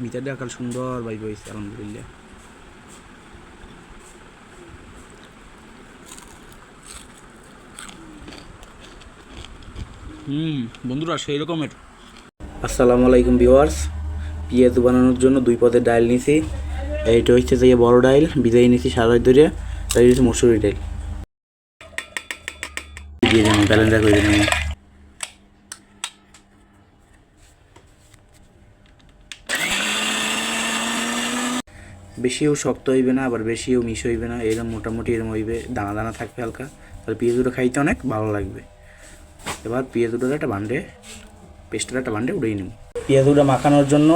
ভিতরটা আকাল সুন্দর ভাই হয়েছে আলহামদুলিল্লাহ। বন্ধুরা সেই রকমের। আসসালামু আলাইকুম ভিউয়ার্স, পেঁয়াজ বানানোর জন্য 2 পদের ডাল নিছি। এইটা হচ্ছে যে বড় ডাল ভিজাই নিছি সারা রাত ধরে। তাই হচ্ছে মসুরি ডাল দিয়ে দেবো, ব্যালেন্ডার করে দেবো। বেশিও শক্ত হইবে না, আবার বেশিও মিশ হইবে না, এরকম মোটামুটি এরকম হইবে, দানা দানা থাকবে হালকা। তাহলে পেঁয়াজগুলো খাইতে অনেক ভালো লাগবে। এবার পেঁয়াজগুলোর একটা বান্ডে, পেস্টের একটা বান্ডে উড়িয়ে নেব। পেঁয়াজগুলো মাখানোর জন্য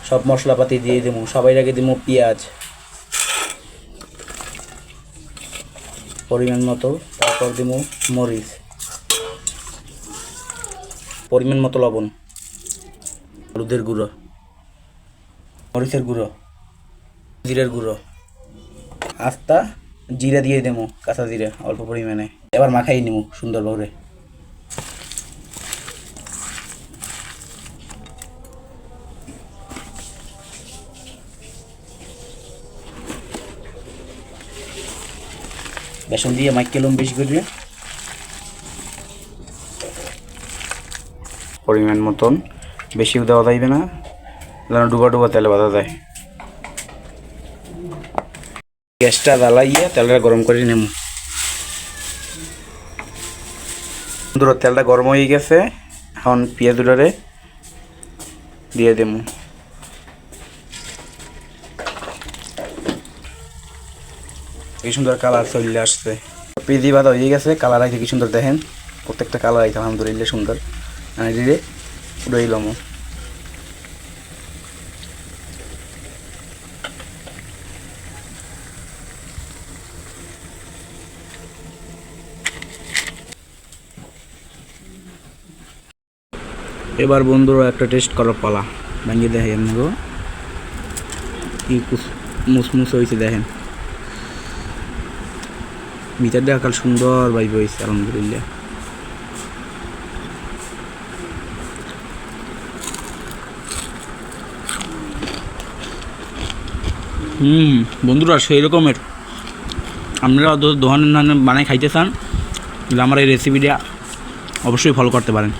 সব মশলাপাতি দিয়ে দেবো। সবাই আগে দেবো পেঁয়াজ পরিমাণ মতো, তারপর দেবো মরিচ পরিমাণ মতো, লবণ, হলুদের গুঁড়ো, মরিচের গুঁড়ো, জিরের গুঁড়ো, আস্তা জিরা দিয়ে দেবো, কাঁচা জিরা অল্প পরিমাণে। এবার মাখাই নেব সুন্দরভাবে। বেসন দিয়ে মাইকেলম বেশি করে পরিমাণ মতন, বেশিও দেওয়া যাইবে না, যেন ডুবা ডুবা তেলে বাঁধা যায়। গ্যাসটা জ্বালাইয়ে তেলটা গরম করে নেব। বন্ধুরা তেলটা গরম হয়ে গেছে, এখন পেঁয়াজ দুটারে দিয়ে দেব। কি সুন্দর কালার চলে আসছে, পেঁয়াজি বাঁধা হয়ে গেছে। কালার আছে কি সুন্দর দেখেন, প্রত্যেকটা কালার আছে আলহামদুলিল্লাহ সুন্দর। দিলে রইলাম। এবার বন্ধুরা একটা টেস্ট করার পালা, ভাঙিয়ে দেখেন গো কি মুসমুস হয়েছে দেখেন। ভিতরটা আকাল সুন্দর ভাই হয়েছে আলহামদুলিল্লাহ। বন্ধুরা সেই রকমের। আপনারা দোকানের বানাই খাইতে চান, আমার এই রেসিপিটা অবশ্যই ফলো করতে পারেন।